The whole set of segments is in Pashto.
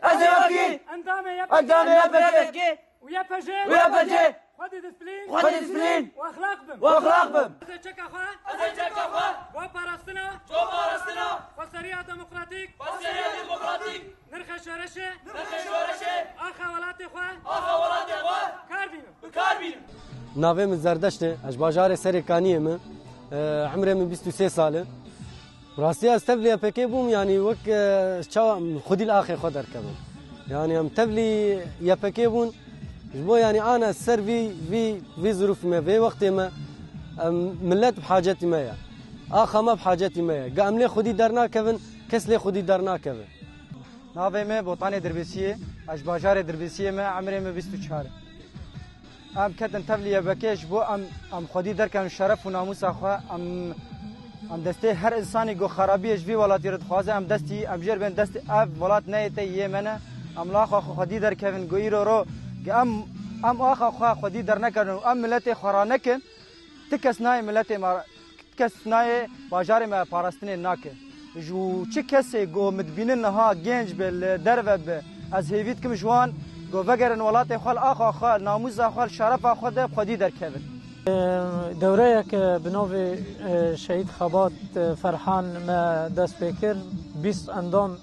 ازواکی اندام یپکی ویا پجه خودی دسپلین و اخلاق بم و پاراستنا فسریا دموکراتیک نرخ شورشه آخا ولاتی خواه کار بینم ناوی من زردشته اش باجار سرکانیه من عمري من 23 ساله راسي استبلي بكي بوم يعني وك خدي الاخي خد اركبهم يعني ام تبلي يا بكي بون جبو يعني انا السر في ظروف ما في وقت ما ملت بحاجتي ما اخا ما بحاجتي ما قام لي خدي درنا كفن كس لي خدي درنا كفن ناوي ما بوطاني دربيسيه اش باجار دربيسيه ما عمري ما 24 ام كتن تبلي بكيش بو ام خدي دركن شرف و ناموس اخوا ام دسته هر انساني گو خرابيش في ولاتي رد خوازه ام دستي ام جير بين دست اف ولات نيته يمنه ام لاخ خدي در كevin گويرو رو ام اخ خدي در نكن ام ملتي خرانكن تكسناي ملتي ما تكسناي باجار ما پاراستني ناكه جو چه کسی گو مدبینن ها گنج بل درو از هیویت کم جوان گو وگرن ولات خال آخا ناموز خال شرف خود خودی در کبن دوره که بنوی شهید خبات فرحان ما دست بکر 20 اندام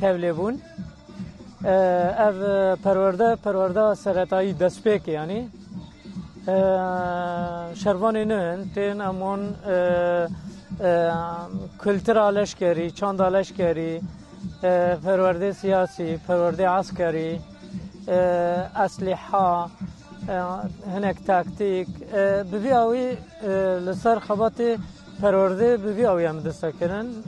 تبلیغون اف پرورده سرطایی دست بک یعنی شروانی نه تین امون کلتر لشکری چند لشکری پرورده سیاسی پرورده عسکری اسلحه هناك تاكتيك ببيعوي لسر خباتي پرورده ببيعوي هم دستكرن